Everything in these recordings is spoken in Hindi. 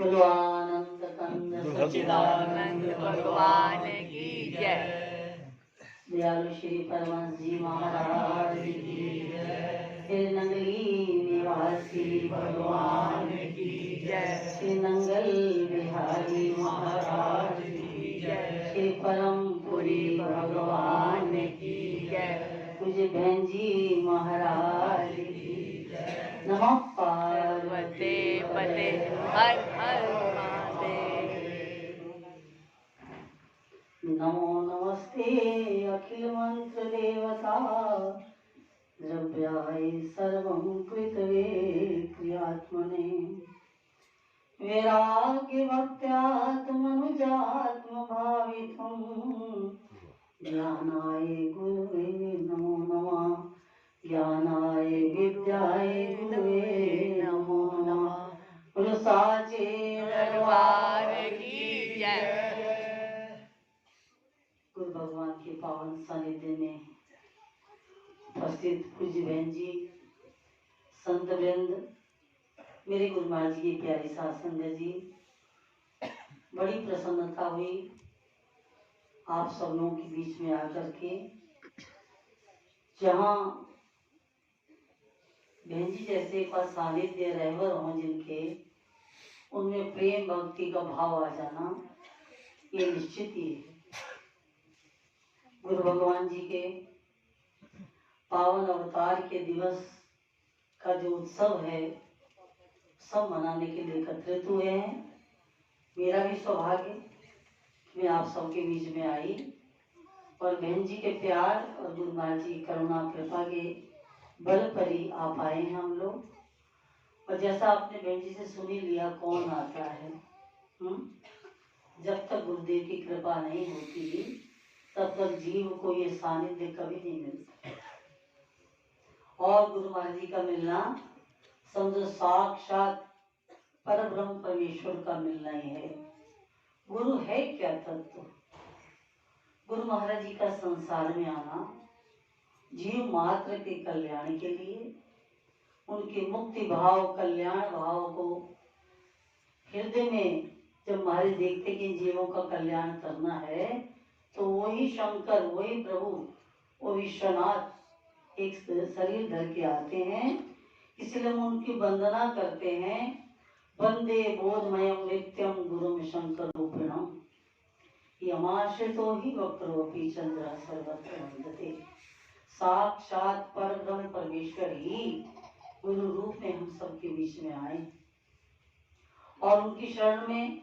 बोलो आनंद कंद सच्चिदानंद भगवान की जय। दयालु श्री परमहंस जी महाराज की जय। श्री नंगली निवासी भगवान की जय। श्री नंगल बिहारी महाराज की जय। श्री परमपुरी भगवान की जय। पूज्य बहन जी महाराज की जय। नमः पार्वती पते हर हर महादेव। नमो नमस्ते अखिल मंत्र देवता द्रव्याय सर्वं कृतवे क्रियात्मने वैराग्य भक्त्यात्मनुजात्म भावितं ज्ञानाय गुरुवे नमो नमः। ज्ञानाय विद्याय गुरुवे नमो नमः। बोलो साचे दरबार की जय। गुरु भगवान के पावन सानिध्य में उपस्थित पूज्य बहन जी, संत वृंद, मेरे गुरु महाराज जी की प्यारी साध संगत जी, बड़ी प्रसन्नता हुई आप सब लोगों के बीच में आकर के। जहाँ बहन जी जैसे का सानिध्य रहबर हों जिनके, उनमें प्रेम भक्ति का भाव आ जाना ये निश्चित ही है। गुरु भगवान जी के पावन अवतार के दिवस का जो उत्सव है सब मनाने के लिए एकत्रित हुए हैं। मेरा भी सौभाग्य मैं आप सबके बीच में आई और बहन जी के प्यार और गुरु महाराज जी करुणा कृपा के बल पर ही आ पाए हैं हम लोग। और जैसा आपने बहन जी से सुन ही लिया कौन आता है, जब तक गुरुदेव की कृपा नहीं होती तब तक जीव को ये सानिध्य कभी नहीं मिलता। और गुरु महाराज जी का मिलना समझो साक्षात परब्रह्म परमेश्वर का मिलना ही है। गुरु है क्या तत्व? गुरु महाराज जी का संसार में आना जीव मात्र के कल्याण के लिए, उनके मुक्ति भाव कल्याण भाव को हृदय में जब महाराज देखते कि जीवों का कल्याण करना है तो वही शंकर, वही प्रभु, वो विश्वनाथ एक शरीर धर के आते हैं। इसलिए हम उनकी वंदना करते हैं। वंदे बोधमयम नित्यम गुरुम शंकर रूपिणम यमाश्रितो ही वक्रोपि चंद्र सर्वत्र वंदते। साक्षात परब्रह्म परमेश्वर ही गुरु रूप में हम सबके बीच में आए और उनकी शरण में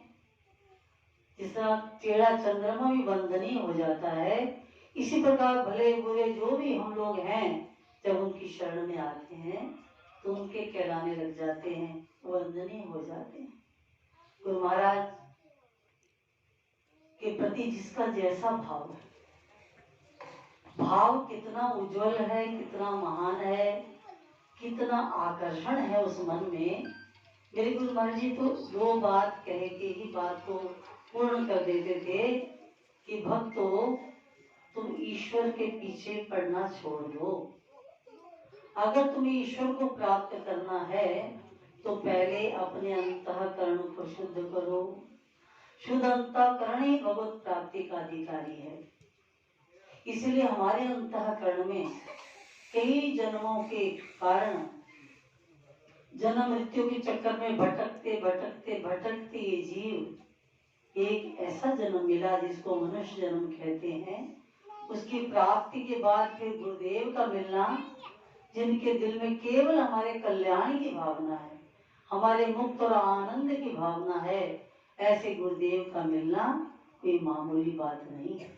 जिस तरह टेढ़ा चंद्रमा भी वंदनीय हो जाता है, इसी प्रकार भले बुरे जो भी हम लोग हैं जब उनकी शरण में आते हैं तो उनके कहलाने लग जाते हैं, वंदनीय हो जाते हैं। गुरु महाराज के प्रति जिसका जैसा भाव है, भाव कितना उज्जवल है, कितना महान है, कितना आकर्षण है उस मन में। मेरे गुरु महाराज जी तो दो बात कह के ही बात को पूर्ण कर देते थे कि भक्तो तुम ईश्वर के पीछे पड़ना छोड़ दो। अगर तुम्हें ईश्वर को प्राप्त करना है तो पहले अपने अंतःकरण को शुद्ध करो। शुद्ध अंतःकरण ही भगवत प्राप्ति का अधिकारी है। इसलिए हमारे अंतःकरण में कई जन्मों के कारण जन्म मृत्यु के चक्कर में भटकते भटकते भटकते ये जीव एक ऐसा जन्म मिला जिसको मनुष्य जन्म कहते हैं। उसकी प्राप्ति के बाद फिर गुरुदेव का मिलना, जिनके दिल में केवल हमारे कल्याण की भावना है, हमारे मुक्त और आनंद की भावना है, ऐसे गुरुदेव का मिलना कोई मामूली बात नहीं है।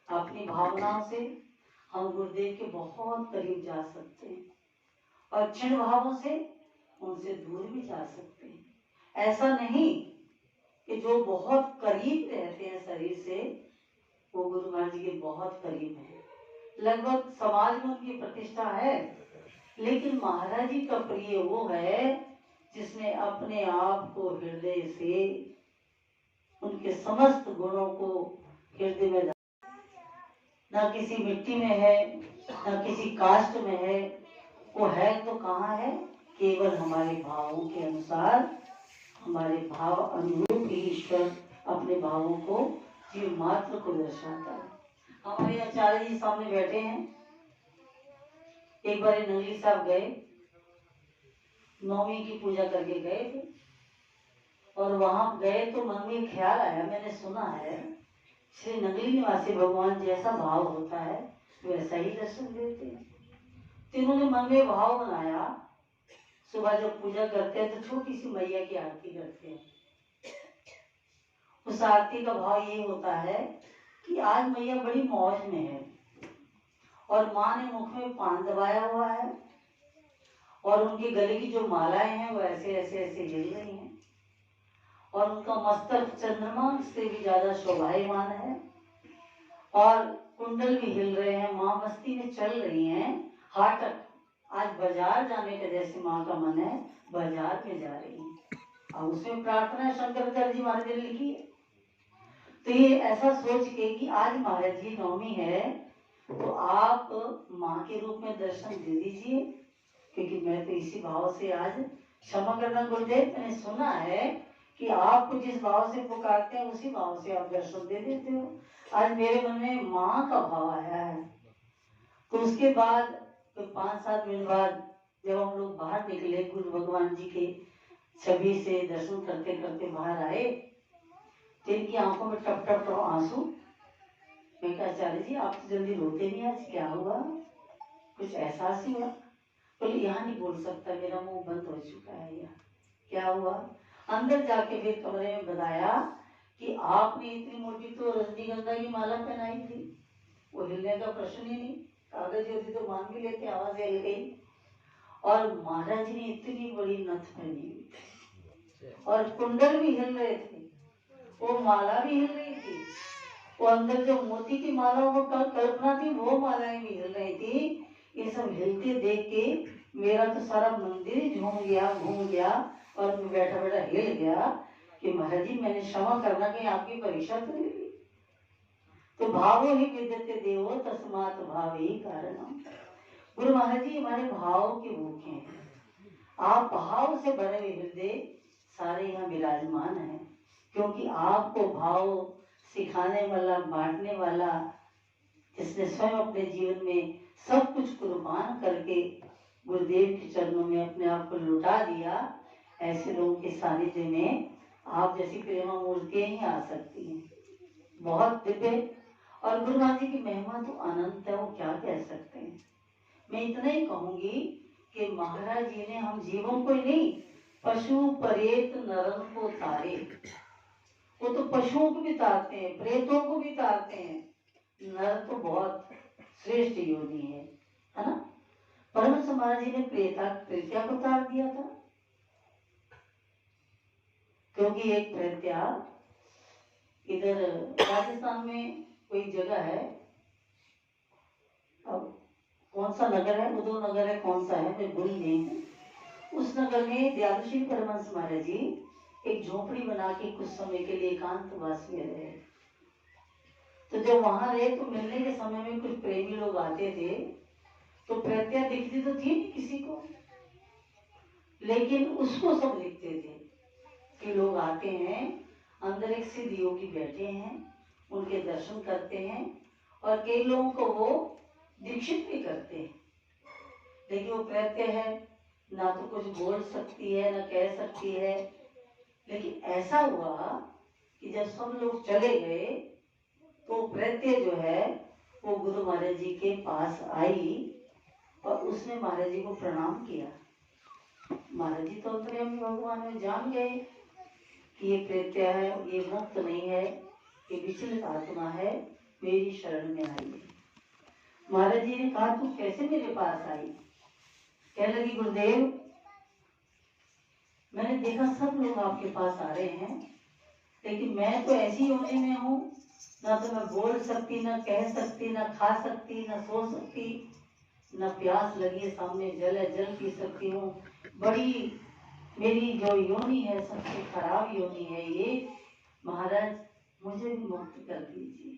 अपनी भावनाओं से हम गुरुदेव के बहुत करीब जा सकते हैं और क्षण भावों से उनसे दूर भी जा सकते हैं। ऐसा नहीं कि जो बहुत करीब रहते हैं शरीर से वो गुरु महाराज जी के बहुत करीब हैं, लगभग समाज में उनकी प्रतिष्ठा है, लेकिन महाराज जी का प्रिय वो है जिसने अपने आप को हृदय से उनके समस्त गुणों को हृदय में, ना किसी मिट्टी में है ना किसी कास्ट में है, वो है तो कहाँ है? केवल हमारे भावों के अनुसार हमारे भाव अनुरूप ही ईश्वर अपने भावों को जीव मात्र को दर्शाता है। हमारे आचार्य जी सामने बैठे हैं। एक बार नंगली साहब गए, नौमी की पूजा करके गए थे और वहां गए तो मन में ख्याल आया, मैंने सुना है श्री नंगली निवासी भगवान जैसा भाव होता है वैसा ही दर्शन देते हैं। तो इन्होंने मन में भाव बनाया, सुबह जब पूजा करते हैं तो छोटी सी मैया की आरती करते हैं। उस आरती का भाव ये होता है कि आज मैया बड़ी मौज में है और माँ ने मुख में पान दबाया हुआ है और उनके गले की जो मालाएं हैं वो ऐसे ऐसे ऐसे हिल रही हैं और उनका मस्तक चंद्रमा से भी ज्यादा शोभायमान है और कुंडल भी हिल रहे हैं। माँ मस्ती में चल रही हैं। हाटक आज बाजार जाने का जैसे माँ का मन है, बाजार में जा रही है और उसमें प्रार्थना शंकराचार्य जी महाराज ने लिखी है। तो ये ऐसा सोच के कि आज महाराज जी नवमी है तो आप माँ के रूप में दर्शन दे दीजिए, क्योंकि मैं तो इसी भाव से आज क्षमा करना गुरुदेव, मैंने सुना है कि आपको जिस भाव से पुकारते हैं उसी भाव से आप दर्शन दे देते हो। आज मेरे मन में माँ का भाव आया है। तो उसके बाद तो 5-7 मिनट बाद जब हम लोग बाहर निकले, गुरु भगवान जी के छवि से दर्शन करते करते बाहर आए, तो इनकी आंखों में टप टप टप आंसू। मैं कहा आचार्य जी आप तो जल्दी रोते नहीं, आज क्या हुआ, कुछ एहसास ही हुआ? बोले यहाँ नहीं बोल सकता, मेरा मुंह बंद हो चुका है। यहाँ क्या हुआ? अंदर जाके फिर कमरे में बताया कि आपने इतनी मोटी तो रजनीगंधा की माला पहनाई थी, वो हिलने का प्रश्न ही नहीं, कागज होती तो मान भी लेते, आवाज हिल गई। और महाराज जी ने इतनी बड़ी नथ पहनी हुई थी और कुंडल भी हिल रहे थे, वो माला भी हिल रही थी, वो अंदर जो मोती की माला वो कल्पना थी वो मालाएं भी हिल रही थी। ये सब हिलते देख के मेरा तो सारा मंदिर घूम गया और मैं बैठा बैठा हिल गया कि महाराज जी मैंने क्षमा करना कहीं आपकी परीक्षा तो नहीं ली। तो भावो ही विद्यते देवो तस्मात् भाव ही कारणम। गुरु महाराज जी हमारे भाव के भूखे हैं। आप भाव से भरे हुए हृदय सारे यहाँ विराजमान हैं, क्योंकि आपको भाव सिखाने वाला, बांटने वाला, जिसने स्वयं अपने जीवन में सब कुछ कुर्बान करके गुरुदेव के चरणों में अपने आप को लुटा दिया, ऐसे लोगों के सानिध्य में आप जैसी प्रेमा मूर्तियां ही आ सकती हैं। बहुत दिव्य। और गुरु महाराज जी की महिमा तो अनंत है, वो क्या कह सकते हैं। मैं इतना ही कहूंगी कि महाराज जी ने हम जीवों को ही नहीं, पशु परेत नरन को तारे। वो तो पशुओं को भी तारते हैं, प्रेतों को भी तारते हैं। नर तो बहुत श्रेष्ठ योनि है ना। परमहंस महाराज जी ने प्रेत्या को तार दिया था, क्योंकि एक प्रेत्या इधर राजस्थान में कोई जगह है, अब कौन सा नगर है, उदो नगर है, कौन सा है मैं भूल गई हूँ। उस नगर में दयालुश्री परमहंस महाराज जी एक झोपड़ी बना के कुछ समय के लिए एकांतवास में रहे। तो जब वहां रहे तो मिलने के समय में कुछ प्रेमी लोग आते थे, तो प्रत्या दिखती तो थी नहीं किसी को, लेकिन उसको सब दिखते थे कि लोग आते हैं, अंदर एक सिद्ध योगी बैठे हैं, उनके दर्शन करते हैं और कई लोगों को वो दीक्षित भी करते हैं। लेकिन वो प्रत्य है, ना तो कुछ बोल सकती है ना कह सकती है। लेकिन ऐसा हुआ कि जब सब लोग चले गए तो प्रत्य जो है वो गुरु महाराज जी के पास आई और उसने महाराज जी को प्रणाम किया। महाराज जी तो अंतर्यामी भगवान में जान गए कि ये प्रेत्या है, ये मुक्त नहीं है, ये विचलित आत्मा है, मेरी शरण में आई है। महाराज जी ने कहा तू कैसे मेरे पास आई? कहने लगी गुरुदेव मैंने देखा सब लोग आपके पास आ रहे हैं, लेकिन मैं तो ऐसी योनि में हूँ, ना तो मैं बोल सकती, ना कह सकती, ना खा सकती, ना सो सकती, ना प्यास लगी है सामने जल है जल पी सकती हूँ। बड़ी मेरी जो योनि है सबसे खराब योनि है ये, महाराज मुझे भी मुक्त कर दीजिए।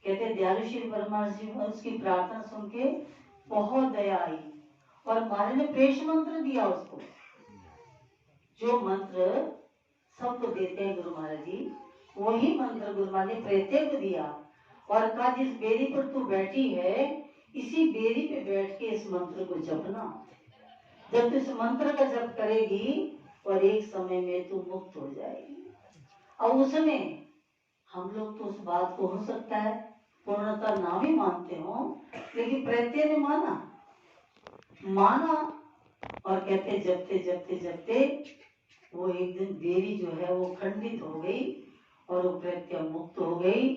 कहते दयालुश्री परमहंस जी उसकी प्रार्थना सुन के बहुत दया आई और महाराज ने प्रेष मंत्र दिया उसको, जो मंत्र सबको देते हैं गुरु महाराज जी, वही मंत्र गुरु महाराज ने प्रेत्य को दिया और कहा जिस बेरी पर तू बैठी है इसी बेरी पे बैठ के इस मंत्र को जपना। जब तू इस मंत्र का जप करेगी और एक समय में तू मुक्त हो जाएगी। और उसमें हम लोग तो उस बात को हो सकता है पूर्णता ना भी मानते हो, लेकिन प्रत्यय ने माना और कहते जपते जपते जपते वो एक दिन बेरी जो है वो खंडित हो गई और वो प्रत्यय मुक्त हो गई।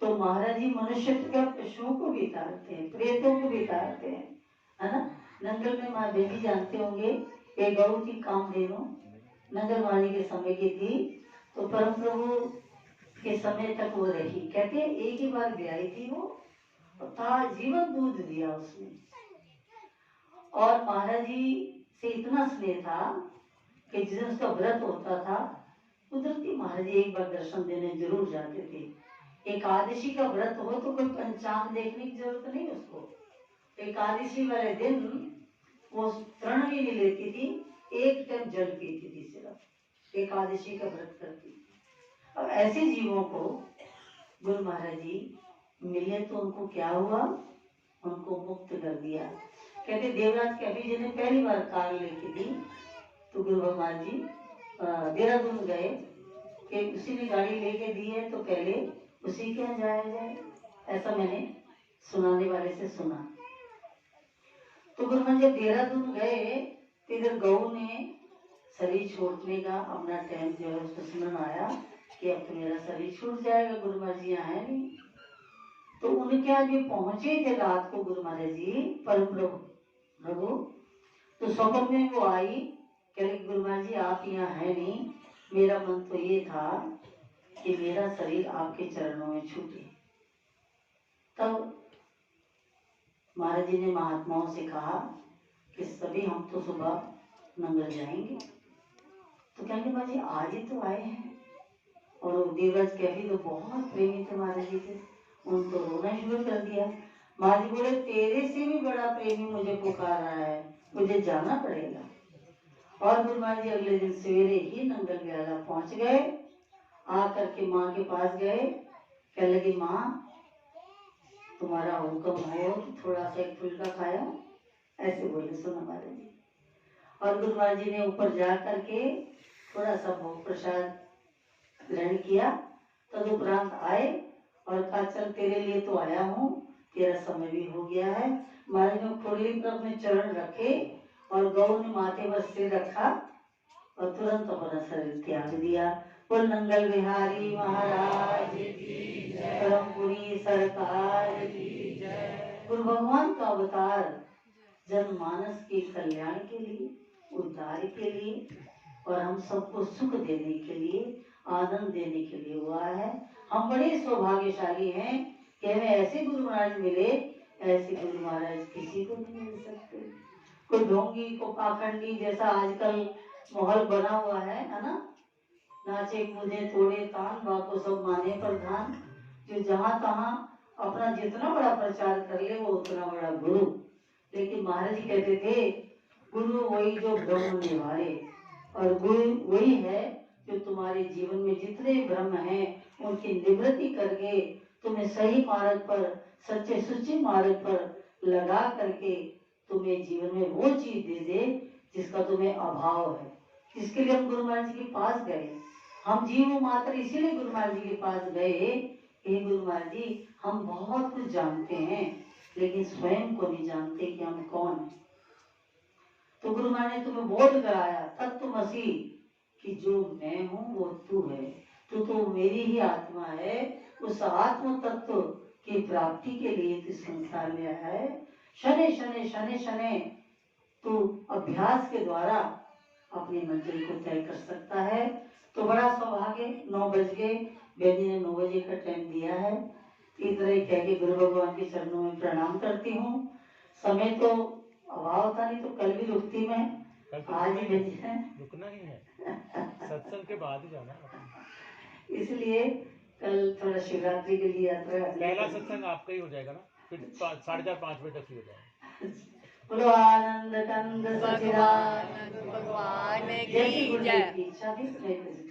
तो महाराज जी मनुष्य का पशुओं को भी तारते हैं, प्रेतों को भी तारते हैं, है ना। नंगल में माँ बेटी जानते होंगे, एक गौ थी कामधेनु, नंगल वाणी के समय की थी। तो परम प्रभु के समय तक वो रही। कहते हैं एक ही बार ब्याही थी वो, था जीवन दूध दिया उसने। और महाराज जी से इतना स्नेह था कि जिस दिन उसका व्रत होता था कुदरती महाराज जी एक बार दर्शन देने जरूर जाते थे। एकादशी का व्रत हो तो कोई पंचांग देखने की जरूरत नहीं उसको। एकादशी वाले दिन वो तृण भी नहीं लेती थी, एक टाइम जल पीती थी, सिर्फ एकादशी का व्रत करती। अब ऐसे जीवों को गुरु महाराज जी मिले तो उनको क्या हुआ, उनको मुक्त कर दिया। कहते देवराज कवि जी ने पहली बार कार लेके दी तो गुरु भगवान जी देहरादून गए कि उसी ने गाड़ी लेके दी है तो पहले उसी के यहाँ जाया जाए, ऐसा मैंने सुनाने वाले से सुना। तो गुरु महाराज जब देहरादून गए तो इधर गऊ ने शरीर छोड़ने का अपना टाइम जो है उसको स्मरण आया कि अब तो मेरा शरीर छूट जाएगा, गुरु महाराज जी आए नहीं। तो उनके आगे पहुंचे थे रात को गुरु महाराज जी परम प्रभु। तो स्वप्न में वो आई, कह रही गुरु महाराज जी आप यहाँ है नहीं, मेरा मन तो ये था कि मेरा शरीर आपके चरणों में छूटे। तब महाराज जी ने महात्माओं से कहा कि सभी हम तो सुबह नंगल जाएंगे। तो कहेंगे महाराज जी आज ही तो आए हैं। और देवराज कैफी तो बहुत प्रेमी थे महाराज जी के, उन तो रोना शुरू कर दिया। महाराज जी बोले तेरे से भी बड़ा प्रेमी मुझे पुकार रहा है, मुझे जाना पड़ेगा। और गुरु महाराज जी अगले दिन सवेरे ही नंगल ब्याला पहुंच गए। आकर के माँ के पास गए, कह लगी माँ तुम्हारा हुक्म हो कि थोड़ा सा एक फुल्का खाया, ऐसे बोले सुना महाराज जी। और गुरु महाराज जी ने ऊपर जा करके थोड़ा सा भोग प्रसाद ग्रहण किया। तदुपरांत आए और कहा चल तेरे लिए तो आया हूँ, तेरा समय भी हो गया है। महाराज ने खुरली पर अपने चरण रखे और गौ ने माथे पर सिर रखा और तुरंत अपना शरीर त्याग दिया। बोल नंगल बिहारी महाराज की जय, परमपुरी सरकार की जय। गुरु भगवान का अवतार जनमानस के कल्याण के लिए, उद्धार के लिए और हम सबको सुख देने के लिए, आनंद देने के लिए हुआ है। हम बड़े सौभाग्यशाली हैं कि हमें ऐसे गुरु महाराज मिले, ऐसे गुरु महाराज किसी को नहीं मिल सकते। कोई ढोंगी को पाखंडी जैसा आजकल माहौल बना हुआ है ना, नाचे कूदे तोड़े तान बाको सब माने प्रधान, जो जहां तहां अपना जितना बड़ा प्रचार कर ले वो उतना बड़ा गुरु। लेकिन महाराज जी कहते थे गुरु वही जो ब्रह्म निवारे, और गुरु वही है जो तुम्हारे जीवन में जितने भ्रम हैं उनकी निवृत्ति करके तुम्हें सही मार्ग पर, सच्चे सुच्चे मार्ग पर लगा करके तुम्हें जीवन में वो चीज दे दे जिसका तुम्हें अभाव है। इसके लिए हम गुरु महाराज जी के पास गए। हम जीव मात्र इसीलिए गुरु महाराज जी के पास गए, हे गुरु महाराज जी हम बहुत कुछ जानते हैं लेकिन स्वयं को नहीं जानते कि हम कौन हैं। तो गुरु महाराज ने तुम्हें बोध कराया तत्वमसि कि जो मैं हूँ वो तू है, तू तो मेरी ही आत्मा है। उस आत्म तत्व की प्राप्ति के लिए तू संसार में आया है। शने शने शने शने तू अभ्यास के द्वारा अपनी मंजिल को तय कर सकता है। तो बड़ा सौभाग्य, 9 बज गए, बेदी ने 9 बजे का टाइम दिया है। इस तरह कह के गुरु भगवान के चरणों में प्रणाम करती हूँ। समय तो अभाव था, नहीं तो कल भी रुकती मैं, आज ही भेजी है, रुकना ही है, सत्संग के बाद ही जाना है। इसलिए कल थोड़ा शिवरात्रि के लिए यात्रा। पहला सत्संग आपका ही हो जाएगा ना, फिर 4:30-5 बजे तक ही हो जाएगा। बोलो आनंद कंद सचिदानंद भगवान भगवान जैसी की गुरुदेव जय। की इच्छा थी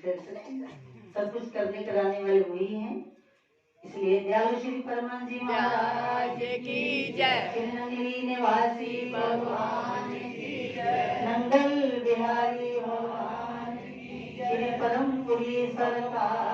कर सकते सब कुछ करने कराने वाले वही हैं। इसलिए दयालु श्री परमानंद जी महाराज की जय। चिन्नगिरी निवासी भगवान की जय। नंगल बिहारी भगवान की जय। श्री परमपुरी सरकार